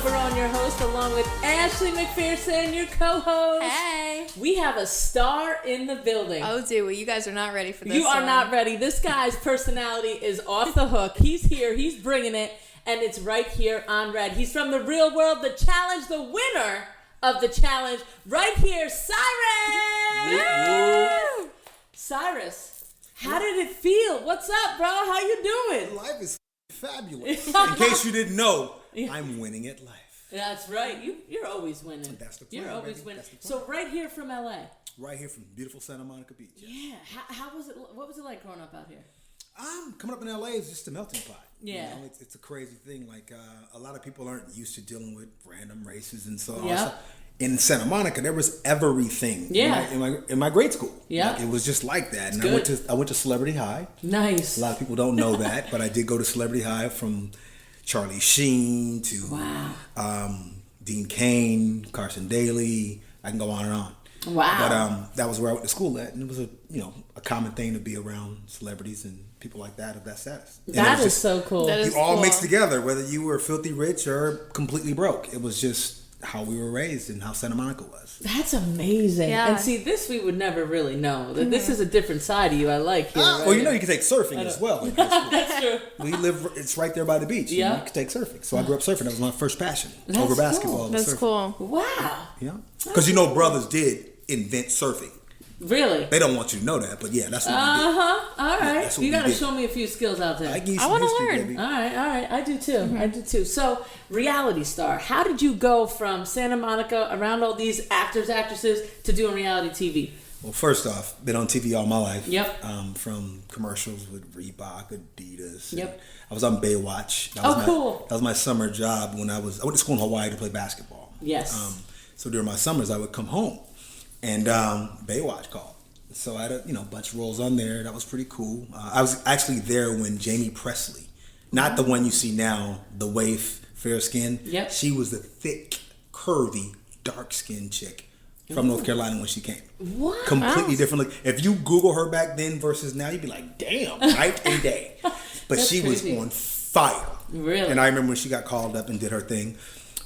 Barone, your host, along with Ashley McPherson, your co-host. Hey. We have a star in the building. Oh, do we? You guys are not ready for this. You are not ready. This guy's personality is off the hook. He's here. He's bringing it. And it's right here on Red. He's from the real world, the challenge, the winner of the challenge. Right here, Syrus! Woo! Syrus, how did it feel? What's up, bro? How you doing? Life is fabulous. In case you didn't know, I'm winning at life. That's right. You're always winning. That's the plan. You're always baby. winning. That's the plan. So right here from LA. Right here from beautiful Santa Monica Beach. Yeah. How was it? What was it like growing up out here? Coming up in LA is just a melting pot. Yeah. You know, it's a crazy thing. Like a lot of people aren't used to dealing with random races and so on. Yeah. In Santa Monica, there was everything. Yeah. In my grade school. Yeah. Like, it was just like that. And Good. I went to Celebrity High. Nice. A lot of people don't know that, but I did go to Celebrity High from Charlie Sheen to Dean Cain, Carson Daly. I can go on and on. Wow. But that was where I went to school at, and it was a common thing to be around celebrities and people like that of that status. That is so cool. That is You all cool. mixed together, whether you were filthy rich or completely broke. It was just how we were raised and how Santa Monica was. That's amazing. Yeah. And see, this we would never really know. That This is a different side of you I like here. Well, you can take surfing as well. In high school. That's true. We live, it's right there by the beach. Yeah. You can take surfing. So I grew up surfing. That was my first passion. That's over cool. basketball. That's surfing. cool. Wow. Yeah. Because brothers did invent surfing. Really? They don't want you to know that, but yeah, that's what we did. All right. that's what You we got to did. show me a few skills out there. I give you I some wanna history, learn. baby. All right. I do too. I do too. So, reality star. How did you go from Santa Monica, around all these actors, actresses, to doing reality TV? Well, first off, been on TV all my life. Yep. From commercials with Reebok, Adidas. Yep. I was on Baywatch. That Oh, was cool. That was my summer job when I went to school in Hawaii to play basketball. Yes. So during my summers, I would come home, and Baywatch called. So I had a bunch of roles on there. That was pretty cool. I was actually there when Jamie Presley, not the one you see now, the waif, fair skin. Yep. She was the thick, curvy, dark skinned chick from North Carolina when she came. What? Completely different look. If you Google her back then versus now, you'd be like, damn, night and day. But That's she crazy. was on fire. Really? And I remember when she got called up and did her thing.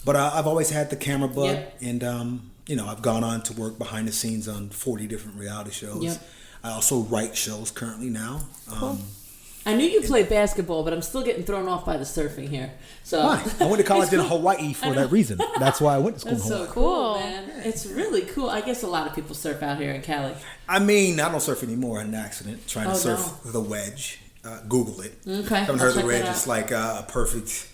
But I've always had the camera bug. Yep. And, I've gone on to work behind the scenes on 40 different reality shows. Yep. I also write shows currently now. Cool. I knew you played basketball, but I'm still getting thrown off by the surfing here. So Why? I went to college in Hawaii for that reason. That's why I went to school That's in Hawaii. so cool, Cool. man. It's really cool. I guess a lot of people surf out here in Cali. I mean, I don't surf anymore. I had an accident trying to Oh, surf the wedge. Google it. Okay, Haven't I'll heard the check wedge. that out. It's like a perfect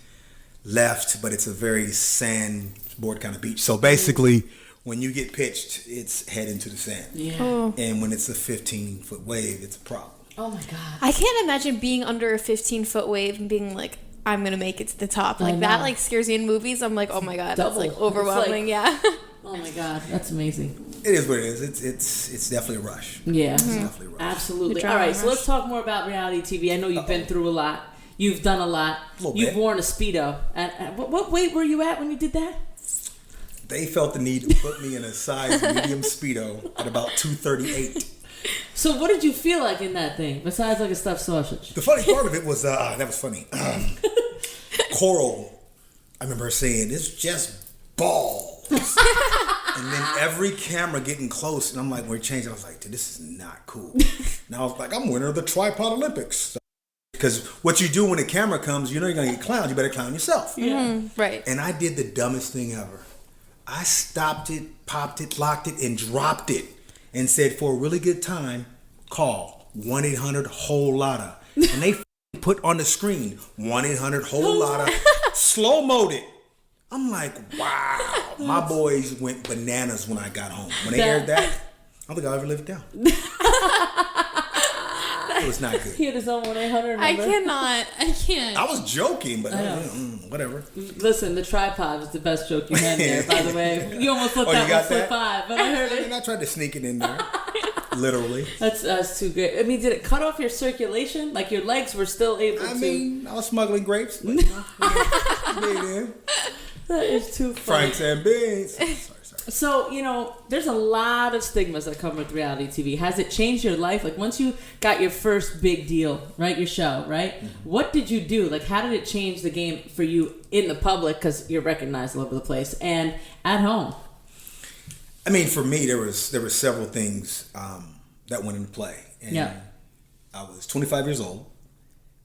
left, but it's a very sandboard kind of beach. So basically, when you get pitched, it's head into the sand. Yeah. Oh. And when it's a 15-foot wave, it's a problem. Oh my God. I can't imagine being under a 15-foot wave and being like, I'm gonna make it to the top. I Like that, know. like scares me in movies. I'm like, oh my God, that's Double. like overwhelming. It's Yeah. Oh my God. That's amazing. It is what it is. It's definitely a rush. Yeah. It's definitely a rush. Absolutely. The All drama right. So rush. let's talk more about reality TV. I know you've been through a lot. You've done a lot. Little You've bit. worn a Speedo. And what weight were you at when you did that? They felt the need to put me in a size medium Speedo at about 238. So what did you feel like in that thing, besides like a stuffed sausage? The funny part of it was, that was funny. Coral, I remember her saying, it's just balls. And then every camera getting close, and I'm like, we're changing. I was like, dude, this is not cool. And I was like, I'm winner of the Tripod Olympics. Because what you do when the camera comes, you know you're going to get clowned. You better clown yourself. Yeah. Right. And I did the dumbest thing ever. I stopped it, popped it, locked it, and dropped it. And said, for a really good time, call 1-800-WHOLE-LOTTA. And they put on the screen 1-800-WHOLE-LOTTA, slow-moed it. I'm like, wow. My boys went bananas when I got home. When they aired that, I don't think I'll ever live it down. It was not good. He had his own 1-800 number. I can't. I was joking, but whatever. Listen, the tripod was the best joke you had there, by the way. You almost let Oh, you that one got slip that? by, but I heard And it. I tried to sneak it in there. Literally. That's too good. I mean, did it cut off your circulation? Like your legs were still able to... I mean, I was smuggling grapes. But, yeah, that is too funny. Franks and beans. Sorry. Sorry. So, there's a lot of stigmas that come with reality TV. Has it changed your life? Like, once you got your first big deal, right, your show, right? Mm-hmm. What did you do? Like, how did it change the game for you in the public, because you're recognized all over the place, and at home? I mean, for me, there were several things that went into play. And I was 25 years old.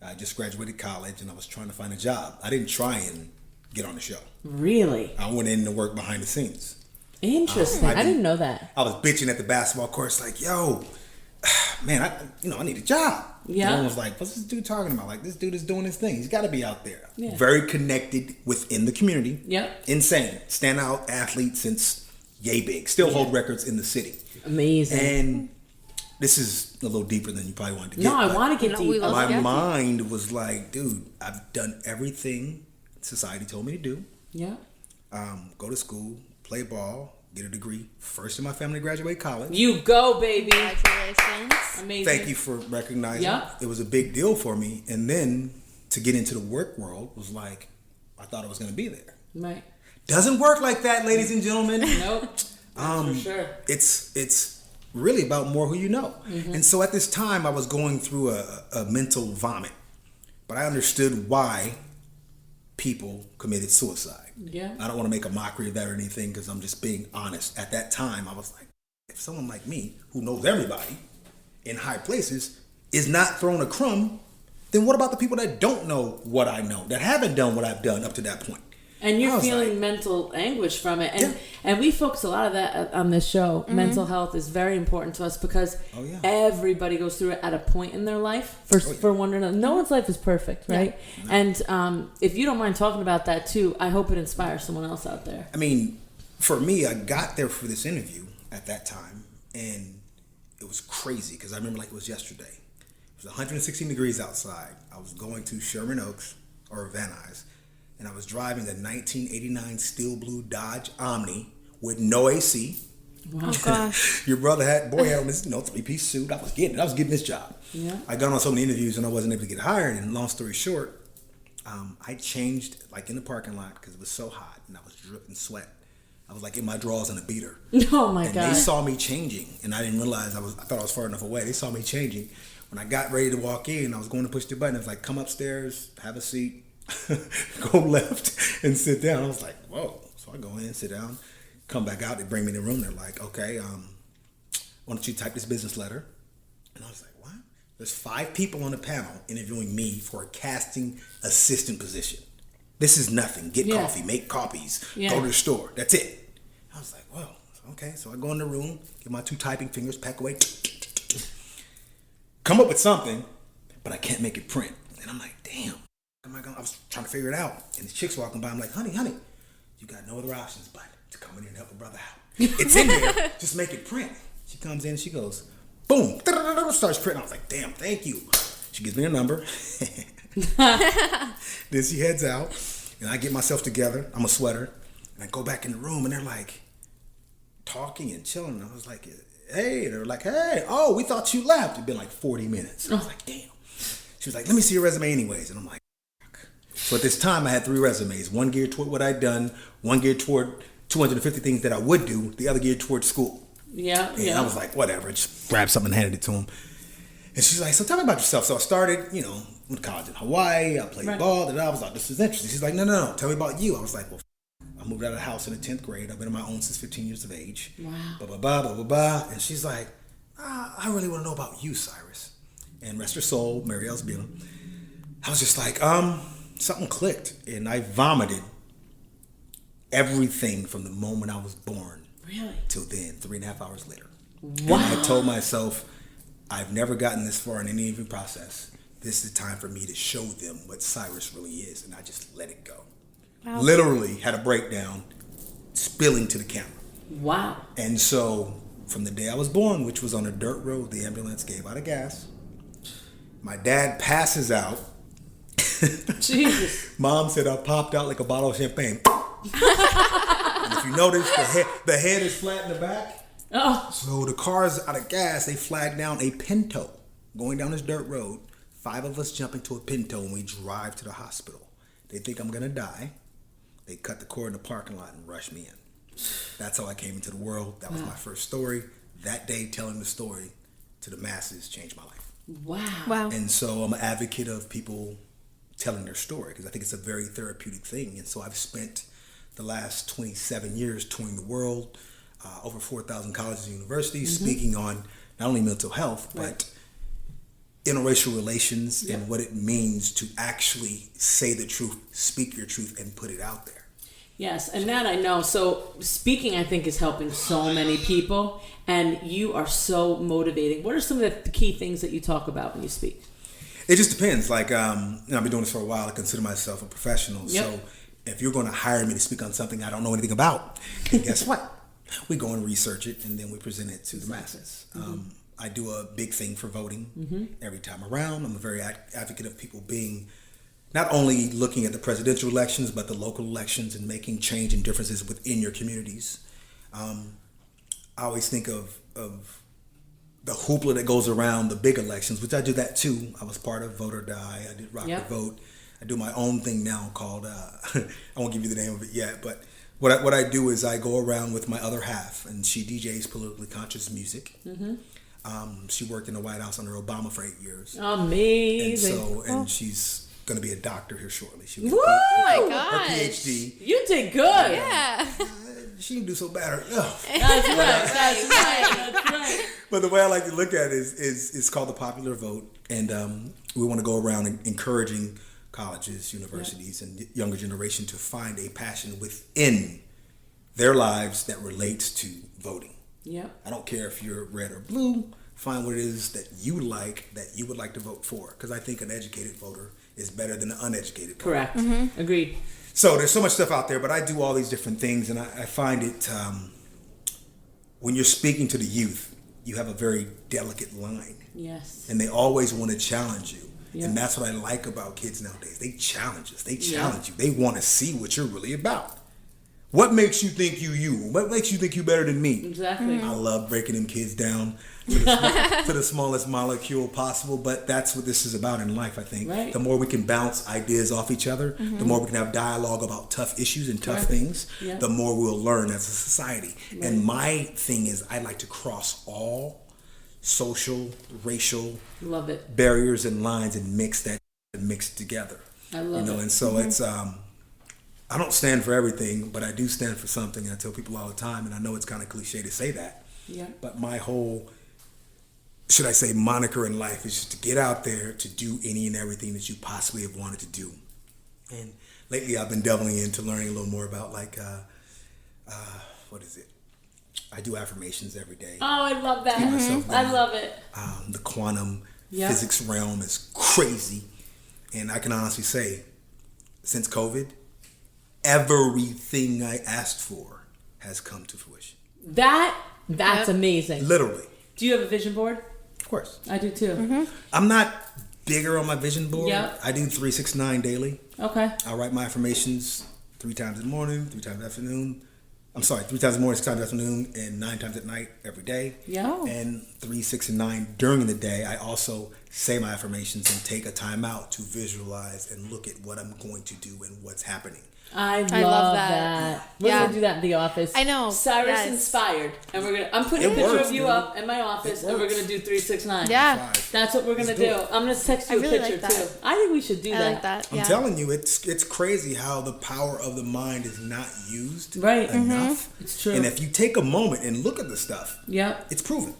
I just graduated college, and I was trying to find a job. I didn't try and get on the show. Really? I went in to work behind the scenes. Interesting. I didn't know that. I was bitching at the basketball court, like, yo, man, I need a job. Yeah. Everyone was like, what's this dude talking about? Like, this dude is doing his thing. He's got to be out there. Yeah. Very connected within the community. Yep. Insane. Standout athlete since yay big. Still hold records in the city. Amazing. And this is a little deeper than you probably wanted to get. No, I want to get deep. My mind was like, dude, I've done everything society told me to do. Yeah. Go to school, play ball, get a degree. First in my family to graduate college. You go, baby. Congratulations. Amazing. Thank you for recognizing. Yep. It was a big deal for me. And then to get into the work world was like, I thought I was going to be there. Right. Doesn't work like that, ladies and gentlemen. Nope. For sure. It's really about more who you know. Mm-hmm. And so at this time, I was going through a mental vomit. But I understood why people committed suicide. Yeah. I don't want to make a mockery of that or anything, because I'm just being honest. At that time, I was like, if someone like me, who knows everybody in high places, is not throwing a crumb, then what about the people that don't know what I know, that haven't done what I've done up to that point? And you're feeling mental anguish from it. And we focus a lot of that on this show. Mm-hmm. Mental health is very important to us because everybody goes through it at a point in their life for one another. No one's life is perfect, right? Yeah. And if you don't mind talking about that too, I hope it inspires someone else out there. I mean, for me, I got there for this interview at that time, and it was crazy because I remember like it was yesterday. It was 116 degrees outside. I was going to Sherman Oaks or Van Nuys. And I was driving a 1989 steel blue Dodge Omni with no AC. Wow. Oh, gosh. Your brother had on this 3-piece suit. I was getting this job. Yeah. I got on so many interviews and I wasn't able to get hired. And long story short, I changed like in the parking lot because it was so hot and I was dripping sweat. I was like in my drawers and a beater. Oh my God. And they saw me changing and I didn't realize I thought I was far enough away. They saw me changing. When I got ready to walk in, I was going to push the button. I was like, come upstairs, have a seat. Go left and sit down. I was like, whoa. So I go in, sit down, come back out. They bring me in the room. They're like, okay, why don't you type this business letter? And I was like, what? There's 5 people on the panel interviewing me for a casting assistant position. This is nothing. Get coffee, make copies, go to the store. That's it. I was like, well, okay. So I go in the room, get my 2 typing fingers, pack away, come up with something, but I can't make it print. And I'm like, damn. I was trying to figure it out. And the chick's walking by. I'm like, honey, you got no other options but to come in here and help a brother out. It's in there. Just make it print. She comes in and she goes, boom, starts printing. I was like, damn, thank you. She gives me a number. Then she heads out. And I get myself together. I'm a sweater. And I go back in the room and they're like talking and chilling. And I was like, hey. They're like, hey, oh, we thought you left. It'd been like 40 minutes. I was like, damn. She was like, let me see your resume anyways. And I'm like, so at this time, I had 3 resumes. One geared toward what I'd done, one geared toward 250 things that I would do, the other geared toward school. Yeah, and I was like, whatever, just grabbed something and handed it to him. And she's like, so tell me about yourself. So I started, went to college in Hawaii. I played ball. And I was like, this is interesting. She's like, no, tell me about you. I was like, well, I moved out of the house in the 10th grade. I've been on my own since 15 years of age. Wow. Blah, blah, blah, blah, blah, blah. And she's like, I really want to know about you, Syrus. And rest her soul, Mary Elsbina. I was just like, something clicked, and I vomited everything from the moment I was born till then, 3.5 hours later. Wow. And I told myself, I've never gotten this far in any interview process. This is the time for me to show them what Syrus really is, and I just let it go. Wow. Literally had a breakdown, spilling to the camera. Wow. And so, from the day I was born, which was on a dirt road, the ambulance gave out of gas. My dad passes out. Jesus. Mom said I popped out like a bottle of champagne. And if you notice, the head is flat in the back. Oh. So the car's out of gas. They flagged down a Pinto going down this dirt road. 5 of us jump into a Pinto and we drive to the hospital. They think I'm gonna die. They cut the cord in the parking lot and rush me in. That's how I came into the world. That was my first story. That day, telling the story to the masses changed my life. Wow. And so I'm an advocate of people telling their story because I think it's a very therapeutic thing. And so I've spent the last 27 years touring the world, over 4,000 colleges and universities, speaking on not only mental health, but interracial relations and what it means to actually say the truth, speak your truth, and put it out there. Yes, and that I know. So speaking, I think, is helping so many people, and you are so motivating. What are some of the key things that you talk about when you speak? It just depends. Like, I've been doing this for a while. I consider myself a professional. So if you're going to hire me to speak on something I don't know anything about, then guess what? We go and research it, and then we present it to the masses. I do a big thing for voting every time around. I'm a very advocate of people being not only looking at the presidential elections, but the local elections and making change and differences within your communities. I always think of the hoopla that goes around the big elections, which I do that too. I was part of Vote or Die. I did Rock the Vote. I do my own thing now called, I won't give you the name of it yet, but what I do is I go around with my other half, and she DJs politically conscious music. She worked in the White House under Obama for 8 years. Amazing. And she's going to be a doctor here shortly. She Woo! Oh my gosh. Her PhD. You did good. Yeah. She can do so better. Oh. That's right. But the way I like to look at it is it's called the popular vote, and we want to go around encouraging colleges, universities, and younger generation to find a passion within their lives that relates to voting. I don't care if you're red or blue. Find what it is that you would like to vote for, because I think an educated voter is better than an uneducated voter. Correct. Agreed. So there's so much stuff out there, but I do all these different things, and I find it when you're speaking to the youth, you have a very delicate line. Yes. And they always want to challenge you. And that's what I like about kids nowadays. They challenge us. They challenge you. They want to see what you're really about. What makes you think you? What makes you think you better than me? Exactly. I love breaking them kids down to the smallest molecule possible, but that's what this is about in life, I think. Right. The more we can bounce ideas off each other, the more we can have dialogue about tough issues and tough things, the more we'll learn as a society. Right. And my thing is I like to cross all social, racial barriers and lines and mix it together. I love it. And so it's I don't stand for everything, but I do stand for something. I tell people all the time, and I know it's kind of cliche to say that, but my whole, should I say, moniker in life is just to get out there to do any and everything that you possibly have wanted to do. And lately I've been delving into learning a little more about what is it? I do affirmations every day. Oh, I love that. I love it. The quantum physics realm is crazy. And I can honestly say, since COVID, everything I asked for has come to fruition. That's amazing. Literally. Do you have a vision board? Of course. I do too. I'm not bigger on my vision board. Yep. I do 369 daily. Okay. I write my affirmations 3 times in the morning, 3 times in the afternoon. I'm sorry, 3 times in the morning, 6 times in the afternoon, and 9 times at night every day. Yeah. And 3, 6, and 9 during the day. I also say my affirmations and take a time out to visualize and look at what I'm going to do and what's happening. I love that. We're gonna do that in the office. I know. Cyrus inspired, and I'm putting a picture of you up in my office, and we're gonna do 369. Yeah, that's what we're gonna do. I'm gonna text you a picture too. I think we should do that. I like that. I'm telling you, it's crazy how the power of the mind is not used Mm-hmm. enough. It's true. And if you take a moment and look at the stuff, it's proven.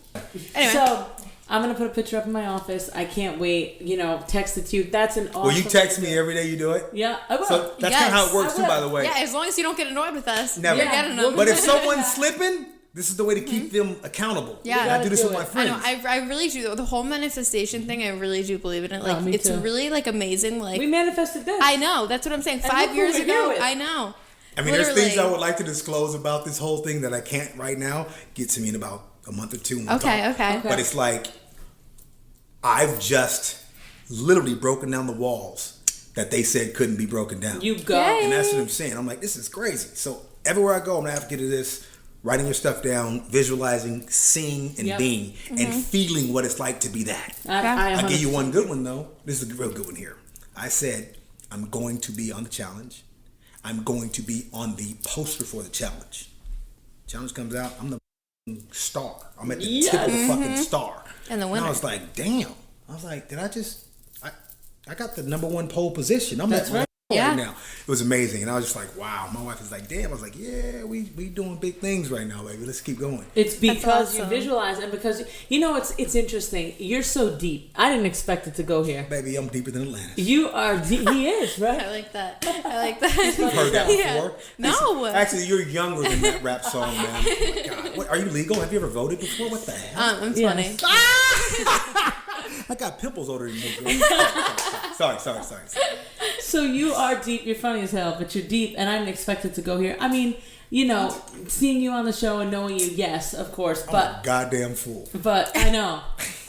Anyway. So I'm gonna put a picture up in my office. I can't wait. Text it to you. That's an awesome. Will you text me every day you do it? Yeah, I will. So that's kind of how it works too, by the way. Yeah, as long as you don't get annoyed with us. Never. You're getting them. But if someone's slipping, this is the way to keep them accountable. Yeah, I do this with my friends. I know. I really do. The whole manifestation thing, I really do believe in it. Like, it's really amazing. Like, we manifested this. I know. That's what I'm saying. 5 years ago, I know. I mean, there's things I would like to disclose about this whole thing that I can't right now. Get to me in about a month or two. Okay. But it's like, I've just literally broken down the walls that they said couldn't be broken down. You go. And that's what I'm saying. I'm like, this is crazy. So everywhere I go, I'm an advocate of this. Writing your stuff down, visualizing, seeing, and being, and feeling what it's like to be that. I'll give you one good one, though. This is a real good one here. I said, I'm going to be on the challenge. I'm going to be on the poster for the challenge. Challenge comes out, I'm the star. I'm at the tip of the fucking star. And the winner. And I was like, damn. I was like, did I just... I got the number 1 pole position. I'm That's at right. right now. It was amazing. And I was just like, wow. My wife was like, damn. I was like, yeah, we doing big things right now, baby. Let's keep going. It's because awesome. you visualize and because, it's interesting. You're so deep. I didn't expect it to go here. Baby, I'm deeper than Atlantis. You are deep. He is, right? I like that. You've heard that before? No. Actually, you're younger than that rap song, man. Oh my God. What, are you legal? Have you ever voted before? What the hell? I'm 20. I got pimples older than you. Sorry. So you are deep. You're funny as hell, but you're deep, and I didn't expect it to go here. I mean, seeing you on the show and knowing you, yes, of course, but I'm a goddamn fool. But I know,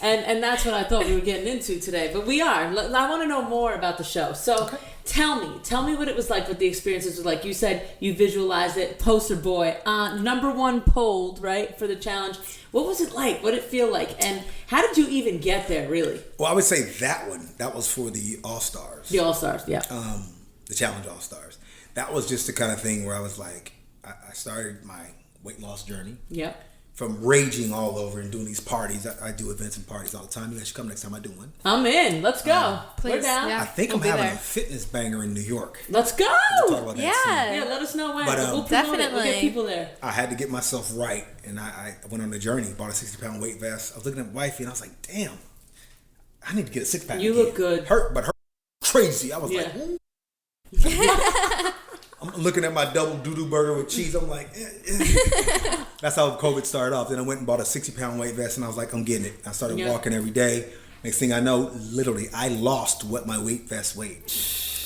and that's what I thought we were getting into today. But we are. I want to know more about the show. So tell me what it was like, what the experiences were like. You said you visualized it, poster boy, number 1 polled, right, for the challenge. What was it like? What did it feel like? And how did you even get there, really? Well, I would say that one. That was for the All-Stars. The All-Stars, yeah. The Challenge All-Stars. That was just the kind of thing where I was like, I started my weight loss journey. Yep. From raging all over and doing these parties. I do events and parties all the time. You guys should come next time I do one. I'm in. Let's go. Please. We're down. Yeah. I think We'll I'm be having there. a fitness banger in New York. Let's go. We'll talk about that soon. Yeah, let us know when. But, We'll promote definitely. it. We'll get people there. I had to get myself right, and I went on a journey. Bought a 60-pound weight vest. I was looking at wifey, and I was like, "Damn, I need to get a 6-pack." You look good. Her crazy. I was like, ooh. I'm looking at my double doo-doo burger with cheese. I'm like, That's how COVID started off. Then I went and bought a 60-pound weight vest, and I was like, I'm getting it. I started walking every day. Next thing I know, literally, I lost what my weight vest weighed.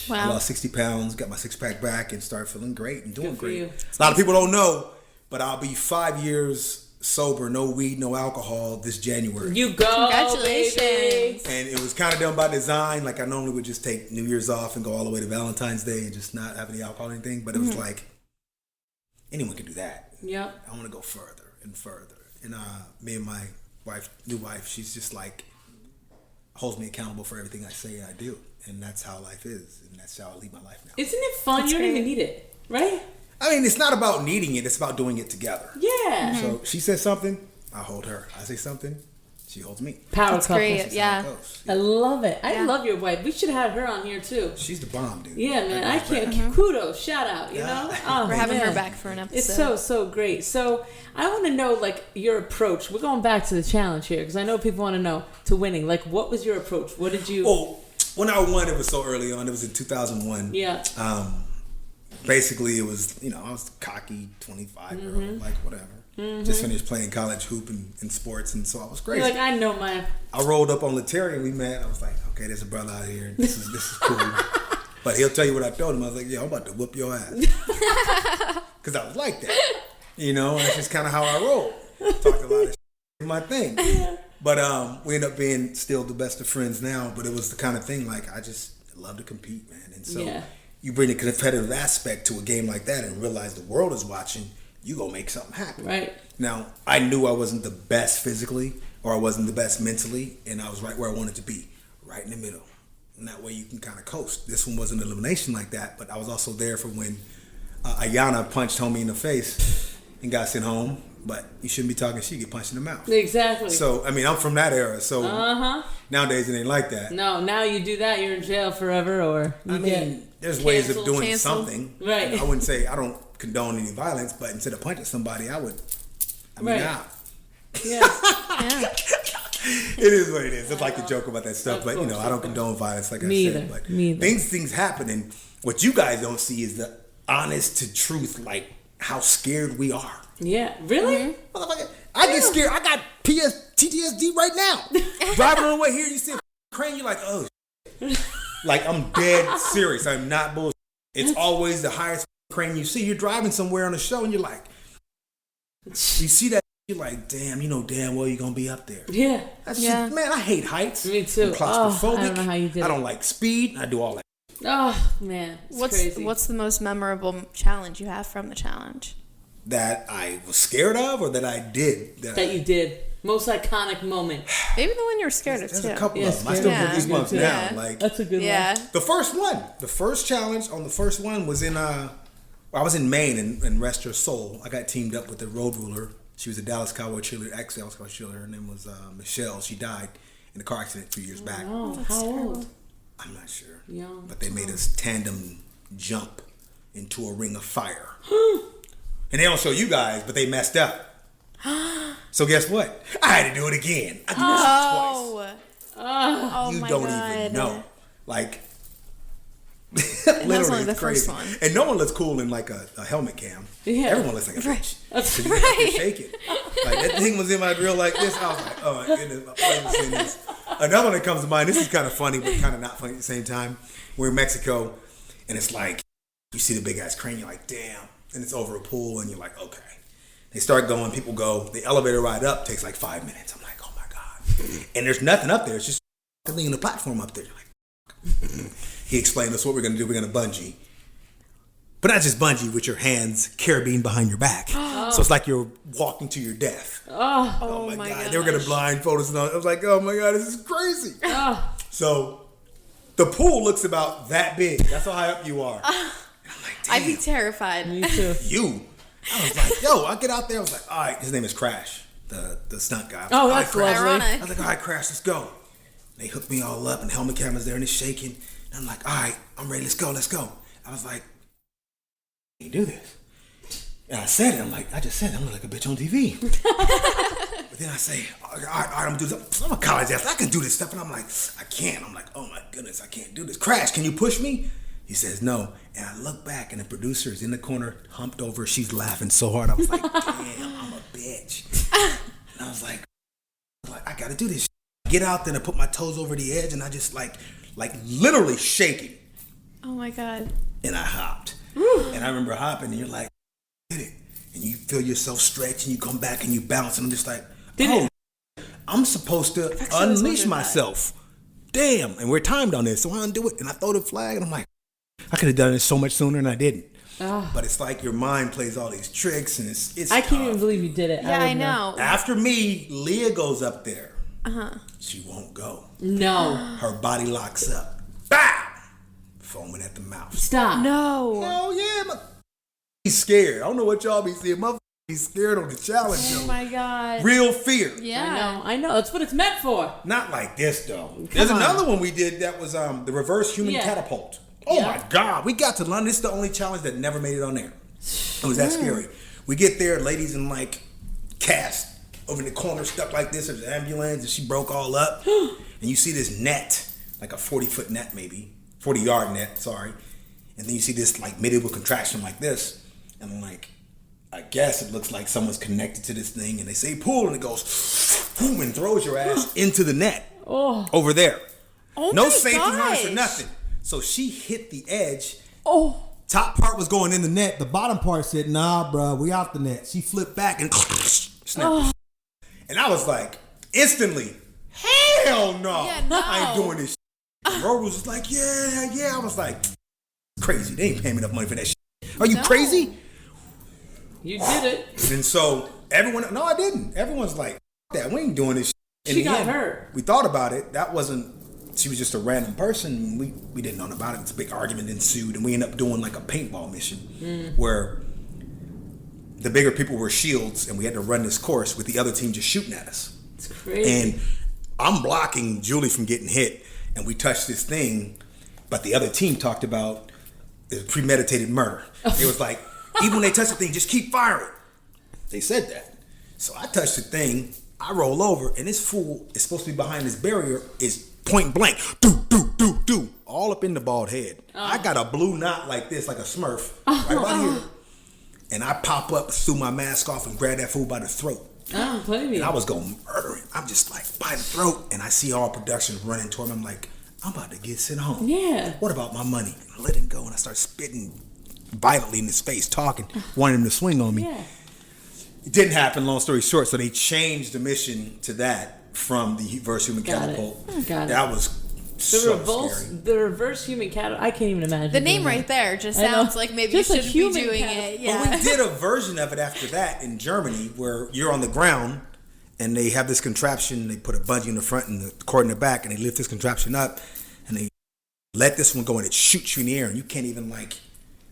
Wow. I lost 60 pounds, got my 6-pack back, and started feeling great and doing great. you. A lot of people don't know, but I'll be 5 years sober, no weed, no alcohol this January. You go, Congratulations. baby. And it was kind of done by design. Like I normally would just take New Year's off and go all the way to Valentine's Day and just not have any alcohol or anything. But it was like, anyone can do that. Yep. I want to go further and further. And me and my new wife, she's just like, holds me accountable for everything I say and I do. And that's how life is. And that's how I lead my life now. Isn't it fun? That's You don't great. even need it, right? I mean, it's not about needing it. It's about doing it together. Yeah. So she says something, I hold her. I say something, she holds me. Power That's couple. great. That's Yeah. how it goes. I love it. I Yeah. love your wife. We should have her on here too. She's the bomb, dude. Yeah, man. I can't. Kudos. Shout out. You know. Oh, We're having her man. back for an episode. It's so great. So I want to know, like, your approach. We're going back to the challenge here because I know people want to know to winning. Like, what was your approach? What did you? Well, when I won, it was so early on. It was in 2001. Yeah. Basically, it was, I was cocky 25-year-old, like whatever. Just finished playing college hoop and sports, and so I was crazy. You're like, I know my. I rolled up on Letary and we met. I was like, okay, there's a brother out here. This is cool. But he'll tell you what I told him. I was like, yeah, I'm about to whoop your ass. Because I was like that. And that's just kind of how I roll. Talked a lot of shit in my thing. But we end up being still the best of friends now. But it was the kind of thing, like, I just love to compete, man. And so you bring a competitive aspect to a game like that and realize the world is watching, you go make something happen. Right. Now, I knew I wasn't the best physically or I wasn't the best mentally, and I was right where I wanted to be, right in the middle. And that way you can kind of coast. This one wasn't an elimination like that, but I was also there for when Ayana punched homie in the face and got sent home. But you shouldn't be talking shit, you get punched in the mouth. Exactly. So, I mean, I'm from that era, so nowadays it ain't like that. No, now you do that, you're in jail forever, or you there's ways of doing canceled. something. Right. I wouldn't say I don't condone any violence, but instead of punching somebody, I mean, Yeah. it is what it is. It's like the joke about that stuff, but I don't condone violence, like Me I said. either. But Me either. things happen, and what you guys don't see is the honest to truth, like how scared we are. Yeah. Really? Motherfucker, I get scared. I got PTSD right now. Driving on the way here, you see a crane, you're like, oh, like I'm dead serious. I'm not bullshit. It's always the highest crane you see. You're driving somewhere on a show, and you're like, you see that. You're like, damn, damn well you're going to be up there. Yeah. That's shit, man, I hate heights. Me too. I'm claustrophobic. I don't know how you did I it. don't like speed. I do all that. Oh, man. It's crazy. What's the most memorable challenge you have from the challenge? That I was scared of or that I did? That you did. Most iconic moment. Maybe the one you're scared of, There's too. a couple Yeah, of them. I still get scared. goosebumps Yeah. now. Like, That's a good Yeah. one. the first one. The first challenge on the first one was in I was in Maine and Rest Her Soul. I got teamed up with the road ruler. She was a Dallas Cowboy cheerleader, ex-Dallas Cowboy cheerleader. Her name was Michelle. She died in a car accident 2 years back. Oh, how old? I'm not sure. Young. But they made us tandem jump into a ring of fire. And they don't show you guys, but they messed up. So guess what? I had to do it again. I did this twice. Oh You my don't God. even know. Like, And that's literally, only the it's crazy. first one. And no one looks cool in like a helmet cam. Yeah. Everyone looks like a bitch. That's You have to shake it. Like, that thing was in my grill like this. I was like, oh my goodness, my plane was in this. Another one that comes to mind, this is kind of funny, but kind of not funny at the same time. We're in Mexico, and it's like, you see the big ass crane, you're like, damn. And it's over a pool, and you're like, okay. They start going, people go. The elevator ride up takes like 5 minutes. I'm like, oh my God. And there's nothing up there. It's just leaning the platform up there. You're like, he explained to us what we're going to do. We're going to bungee. But not just bungee with your hands carabined behind your back. So it's like you're walking to your death. Oh my God. gosh. They were going to blindfold us. And I was like, oh my God, this is crazy. So the pool looks about that big. That's how high up you are. And I'm like, damn. I'd be terrified. Me too. You. I was like, yo, I get out there. I was like, all right. His name is Crash, the stunt guy. Oh, Like, that's all right, Crash. lovely. I was like, all right, Crash, let's go. They hooked me all up, and the helmet camera's there, and it's shaking. And I'm like, all right, I'm ready. Let's go. I was like, you do this. And I said it. I'm like, I just said it. I'm like a bitch on TV. But then I say, all right, I'm gonna do this. I'm a college athlete. I can do this stuff. And I'm like, I can't. I'm like, oh my goodness, I can't do this. Crash, can you push me? He says no. And I look back, and the producer is in the corner, humped over. She's laughing so hard. I was like, damn, I'm a bitch. And I was like, I gotta do this. Get out there and I put my toes over the edge, and I just like literally shaking. Oh my God. And I hopped. And I remember hopping, and you're like, did it. And you feel yourself stretch, and you come back and you bounce, and I'm just like, I'm supposed to unleash myself. Damn. And we're timed on this, so I undo it, and I throw the flag, and I'm like, I could have done it so much sooner, and I didn't. But it's like your mind plays all these tricks, and it's I can't even believe you did it. Yeah, I know. After me, Leah goes up there. She won't go. No. Her body locks up. Bow! Foaming at the mouth. Stop. No. Hell yeah, he's scared. I don't know what y'all be seeing. He's scared on the challenge show. Oh my God. Real fear. Yeah. I know. That's what it's meant for. Not like this though. There's another one we did that was the reverse human catapult. Oh my God. We got to London. This is the only challenge that never made it on there. It was that scary. We get there, ladies in like cast over in the corner stuck like this. There's an ambulance and she broke all up. And you see this net, like a 40-foot net maybe. 40-yard net, sorry. And then you see this like medieval contraction like this. And I'm like, I guess it looks like someone's connected to this thing. And they say pull, and it goes boom, and throws your ass into the net over there. Oh no my safety harness or gosh. nothing. So she hit the edge. Oh. Top part was going in the net. The bottom part said, nah, bro, we out the net. She flipped back and snapped. And I was like, instantly, hell no. Yeah, no. I ain't doing this shit. Road was like, yeah. I was like, crazy. They ain't paying me enough money for that shit. Are you crazy? You did it. And so everyone, no, I didn't. Everyone's like, that. We ain't doing this shit. She got hurt. We thought about it. That wasn't, she was just a random person. We didn't know about it. It's a big argument ensued, and we ended up doing like a paintball mission where the bigger people were shields, and we had to run this course with the other team just shooting at us. It's crazy. And I'm blocking Julie from getting hit, and we touched this thing, but the other team talked about premeditated murder. It was like, even when they touch the thing, just keep firing. They said that. So I touched the thing, I roll over, and this fool is supposed to be behind this barrier, is point blank, do, all up in the bald head. I got a blue knot like this, like a Smurf, right about here. And I pop up, threw my mask off, and grab that fool by the throat. Oh, play me. And I was going to murder him. I'm just like, by the throat. And I see all production running toward him. I'm like, I'm about to get sent home. Yeah. What about my money? And I let him go, and I start spitting violently in his face, talking, wanting him to swing on me. Yeah. It didn't happen, long story short. So they changed the mission to that from the reverse human catapult. Got it. That was scary. The reverse human catapult. I can't even imagine. The name right there just sounds like maybe Just you like shouldn't be human doing catapult. it. Yeah. But we did a version of it after that in Germany where you're on the ground and they have this contraption. They put a bungee in the front and the cord in the back, and they lift this contraption up and they let this one go, and it shoots you in the air, and you can't even like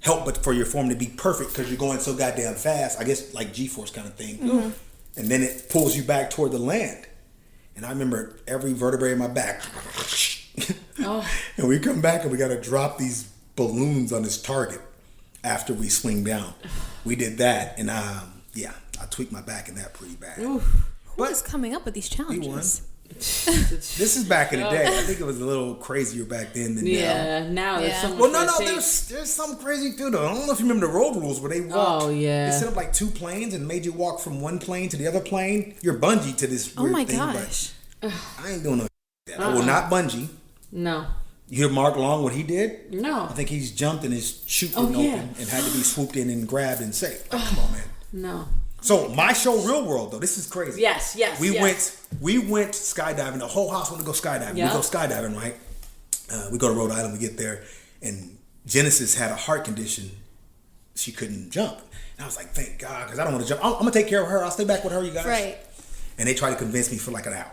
help but for your form to be perfect because you're going so goddamn fast. I guess like G-force kind of thing. Mm-hmm. And then it pulls you back toward the land. And I remember every vertebrae in my back. And we come back and we got to drop these balloons on this target after we swing down. We did that, and I tweaked my back in that pretty bad. What is coming up with these challenges? This is back in the day. I think it was a little crazier back then than now. Yeah, now there's so much. Well, no, there's something crazy too though. I don't know if you remember the road rules where they walked. Oh yeah. They set up like 2 planes and made you walk from one plane to the other plane. You're bungee to this weird thing. Gosh. But I ain't doing no that. I will not bungee. No. You hear Mark Long what he did? No. I think he's jumped and his chute open and had to be swooped in and grabbed and saved. Like, come on, man. No. So my show, Real World, though, this is crazy. Yes. We went skydiving. The whole house wanted to go skydiving. Yep. We go skydiving, right? We go to Rhode Island. We get there, and Genesis had a heart condition. She couldn't jump. And I was like, thank God, because I don't want to jump. I'm gonna take care of her. I'll stay back with her, you guys. Right. And they tried to convince me for like an hour.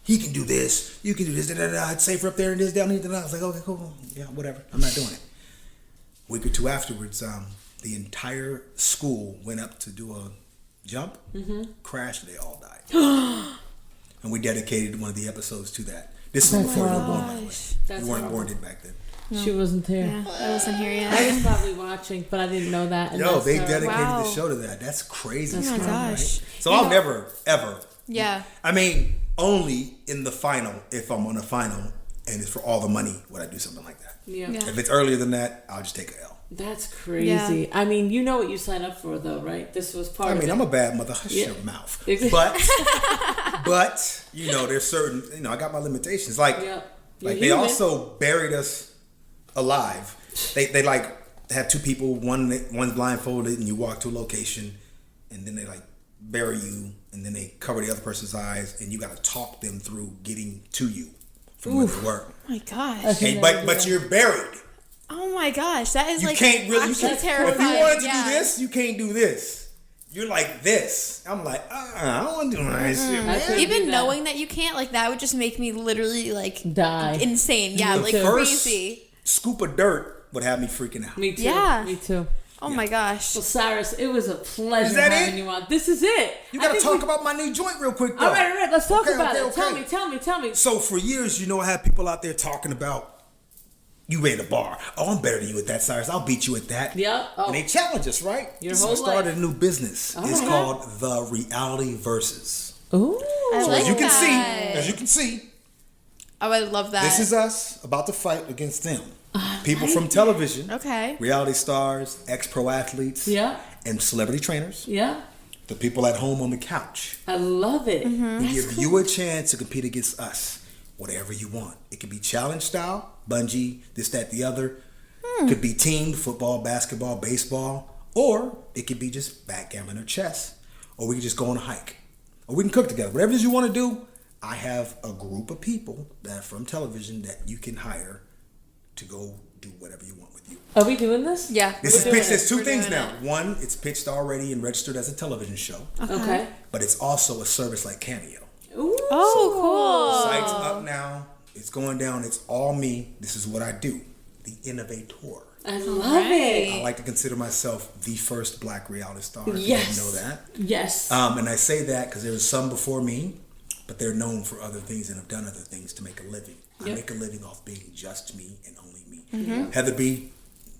He can do this. You can do this. It's safer up there and this down here. I was like, okay, cool. Yeah, whatever. I'm not doing it. A week or two afterwards, the entire school went up to do a jump, crashed, and they all died. And we dedicated one of the episodes to that. This is before you were born, by the way. You weren't born back then. No. She wasn't there. Yeah, I wasn't here yet. I was probably watching, but I didn't know that. Yo, they dedicated the show to that. That's crazy. Oh my gosh. Right? So I'll never, ever. Yeah. I mean, only in the final, if I'm on a final, and it's for all the money, would I do something like that. Yeah. If it's earlier than that, I'll just take an L. That's crazy. Yeah. I mean, you know what you signed up for, though, right? This was part of it. I'm a bad mother. Hush your mouth. But, you know, there's certain, I got my limitations. Like they also buried us alive. They like have 2 people, one's blindfolded, and you walk to a location, and then they like bury you, and then they cover the other person's eyes, and you got to talk them through getting to you from where they were. Oh my gosh. But you're buried. Oh my gosh, that is Terrifying. If you wanted to do this, you can't do this. You're like this. I'm like, I don't want to do this. Even knowing that you can't, like, that would just make me literally like die. Insane. Yeah, like crazy. Scoop of dirt would have me freaking out. Me too. Yeah. Me too. Oh my gosh. Well, Cyrus, it was a pleasure having you on. This is it. You got to talk about my new joint real quick, though. All right. Let's talk about it. Tell me. So for years, I have people out there talking about, you ran a bar. Oh, I'm better than you at that, Cyrus. I'll beat you at that. Yep. And they challenge us, right? So I started a new business. It's called The Reality Versus. Ooh. As you can see. Oh, I love that. This is us about to fight against them. People from television. Okay. Reality stars, ex-pro athletes. Yeah. And celebrity trainers. Yeah. The people at home on the couch. I love it. Mm-hmm. We give you a chance to compete against us. Whatever you want. It could be challenge style, bungee, this, that, the other. Could be teamed, football, basketball, baseball. Or it could be just backgammon or chess. Or we can just go on a hike. Or we can cook together. Whatever it is you want to do, I have a group of people that are from television that you can hire to go do whatever you want with you. Are we doing this? Yeah. This is pitched as 2 things now. One, it's pitched already and registered as a television show. Okay. But it's also a service like Cameo. Ooh. Oh, cool. Site's up now. It's going down. It's all me. This is what I do. The innovator. I love it. I like to consider myself the first black reality star. Yes. You know that. Yes. And I say that because there was some before me, but they're known for other things and have done other things to make a living. I make a living off being just me and only me. Mm-hmm. Heather B,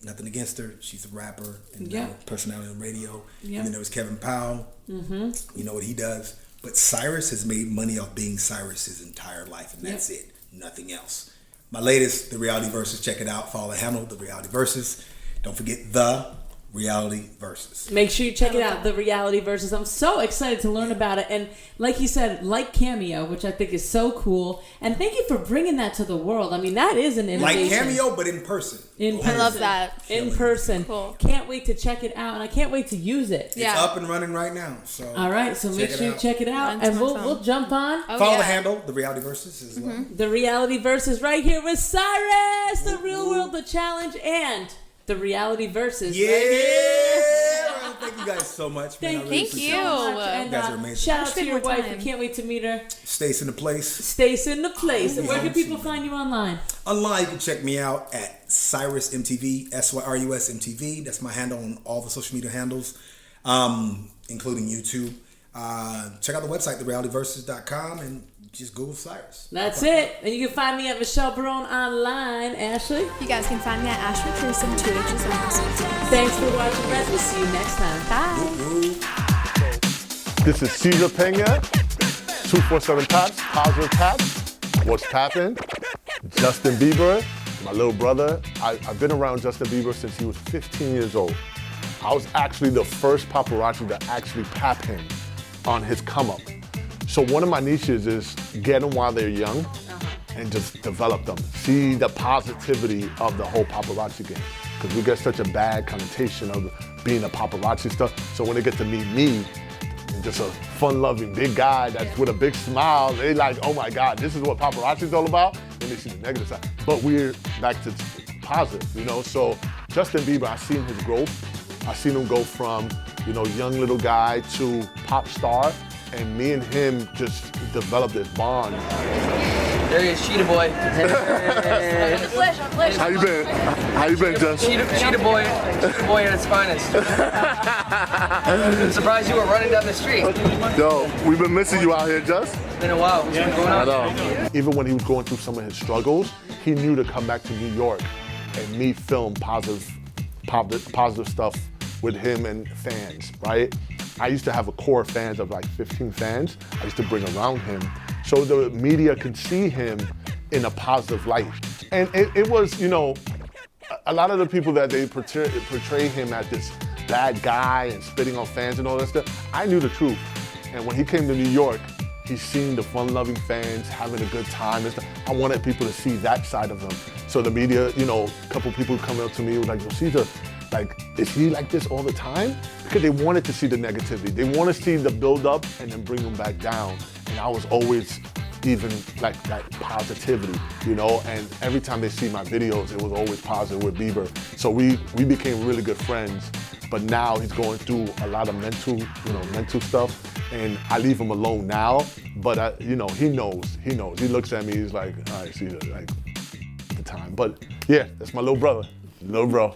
nothing against her. She's a rapper and personality on radio. And then there was Kevin Powell. Mm-hmm. You know what he does. But Cyrus has made money off being Cyrus his entire life, and that's it. Nothing else. My latest, The Reality Versus. Check it out. Follow the handle, The Reality Versus. Don't forget The Reality Versus. Make sure you check it out, The Reality Versus. I'm so excited to learn about it. And like you said, like Cameo, which I think is so cool. And thank you for bringing that to the world. I mean, that is an innovation. Like Cameo, but in person. I love that. In person. Cool. Can't wait to check it out, and I can't wait to use it. It's up and running right now. So all right, so make sure you check it out, and we'll jump on. Follow the handle, The Reality Versus as well. The Reality Versus right here with Cyrus, The Real World, The Challenge, and The Reality Versus. Yeah. Right here. Thank you guys so much. Thank man. I really Thank appreciate you. it. So much. And You guys are amazing. shout out to Spend your more wife. time. We can't wait to meet her. Stace in the place. Stace in the place. And where can people find you online? Online, you can check me out at Syrus MTV, Syrus MTV. That's my handle on all the social media handles, including YouTube. Check out the website, therealityversus.com, and just Google Syrus. That's it. And you can find me at Michelle Barone online. Ashley? You guys can find me at Ashley Crusom, 2 H's on Instagram. Thanks for watching, Red. We'll see you next time. Bye. This is Cesar Pena, 247 Taps, Positive Taps, What's Tappin', Justin Bieber, my little brother. I've been around Justin Bieber since he was 15 years old. I was actually the first paparazzi to actually pap him on his come up. So one of my niches is get them while they're young and just develop them. See the positivity of the whole paparazzi game. Because we get such a bad connotation of being a paparazzi stuff. So when they get to meet me, just a fun-loving big guy that's with a big smile, they like, oh my God, this is what paparazzi is all about. Then they see the negative side. But we're back to positive, you know? So Justin Bieber, I've seen his growth. I've seen him go from, you know, young little guy to pop star. And me and him just developed this bond. There he is, Cheetah Boy. How you been? How you been, Justin? Cheetah Boy at its finest. I'm surprised you were running down the street. Yo, we've been missing you out here, Just. It's been a while. What's been going on? I know. Even when he was going through some of his struggles, he knew to come back to New York and me film positive stuff with him and fans, right? I used to have a core of fans of like 15 fans. I used to bring around him so the media can see him in a positive light. And it was, you know, a lot of the people that they portray him as this bad guy and spitting on fans and all that stuff. I knew the truth. And when he came to New York, he's seen the fun-loving fans having a good time and stuff. I wanted people to see that side of him. So the media, you know, a couple people coming up to me were like, yo, Cesar, like, is he like this all the time? Because they wanted to see the negativity. They want to see the build up and then bring them back down. And I was always even like that positivity, you know? And every time they see my videos, it was always positive with Bieber. So we became really good friends. But now he's going through a lot of mental stuff. And I leave him alone now. But you know, he knows. He looks at me, he's like, all right, Cesar, like, the time. But yeah, that's my little brother, little bro.